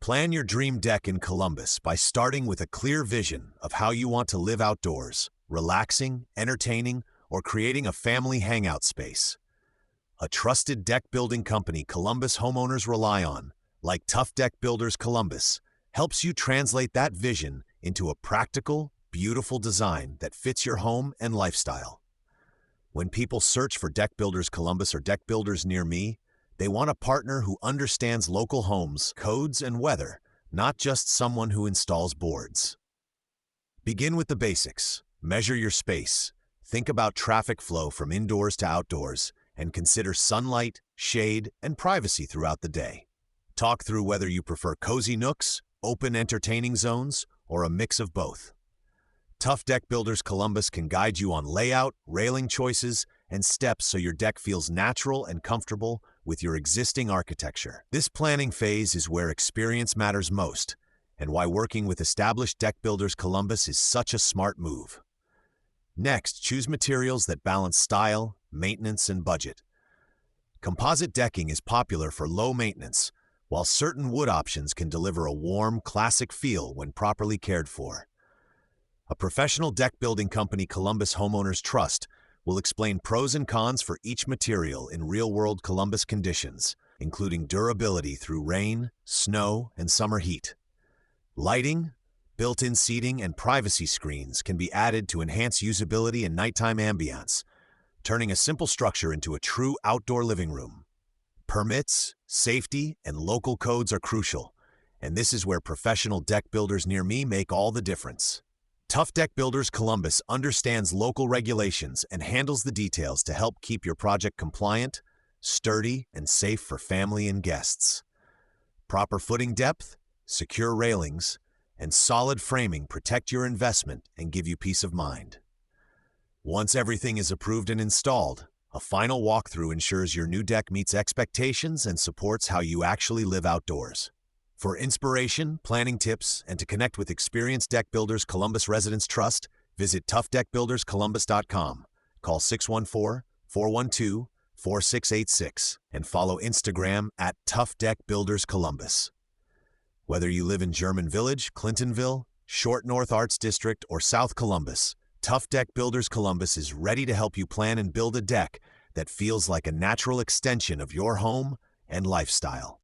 Plan your dream deck in Columbus by starting with a clear vision of how you want to live outdoors, relaxing, entertaining, or creating a family hangout space. A trusted deck building company Columbus homeowners rely on, like Tuff Deck Builders Columbus, helps you translate that vision into a practical, beautiful design that fits your home and lifestyle. When people search for Deck Builders Columbus or deck builders near me, they want a partner who understands local homes, codes, and weather, not just someone who installs boards. Begin with the basics. Measure your space. Think about traffic flow from indoors to outdoors, and consider sunlight, shade, and privacy throughout the day. Talk through whether you prefer cozy nooks, open entertaining zones, or a mix of both. Tuff Deck Builders Columbus can guide you on layout, railing choices, and steps so your deck feels natural and comfortable with your existing architecture. This planning phase is where experience matters most, and why working with established Deck Builders Columbus is such a smart move. Next, choose materials that balance style, maintenance, and budget. Composite decking is popular for low maintenance, while certain wood options can deliver a warm, classic feel when properly cared for. A professional deck building company Columbus homeowners trust will explain pros and cons for each material in real-world Columbus conditions, including durability through rain, snow, and summer heat. Lighting, built-in seating, and privacy screens can be added to enhance usability and nighttime ambiance, turning a simple structure into a true outdoor living room. Permits, safety, and local codes are crucial, and this is where professional deck builders near me make all the difference. Tuff Deck Builders Columbus understands local regulations and handles the details to help keep your project compliant, sturdy, and safe for family and guests. Proper footing depth, secure railings, and solid framing protect your investment and give you peace of mind. Once everything is approved and installed, a final walkthrough ensures your new deck meets expectations and supports how you actually live outdoors. For inspiration, planning tips, and to connect with experienced deck builders Columbus residents trust, visit tuffdeckbuilderscolumbus.com. Call 614-412-4686 and follow Instagram at Tuff Deck Builders Columbus. Whether you live in German Village, Clintonville, Short North Arts District, or South Columbus, Tuff Deck Builders Columbus is ready to help you plan and build a deck that feels like a natural extension of your home and lifestyle.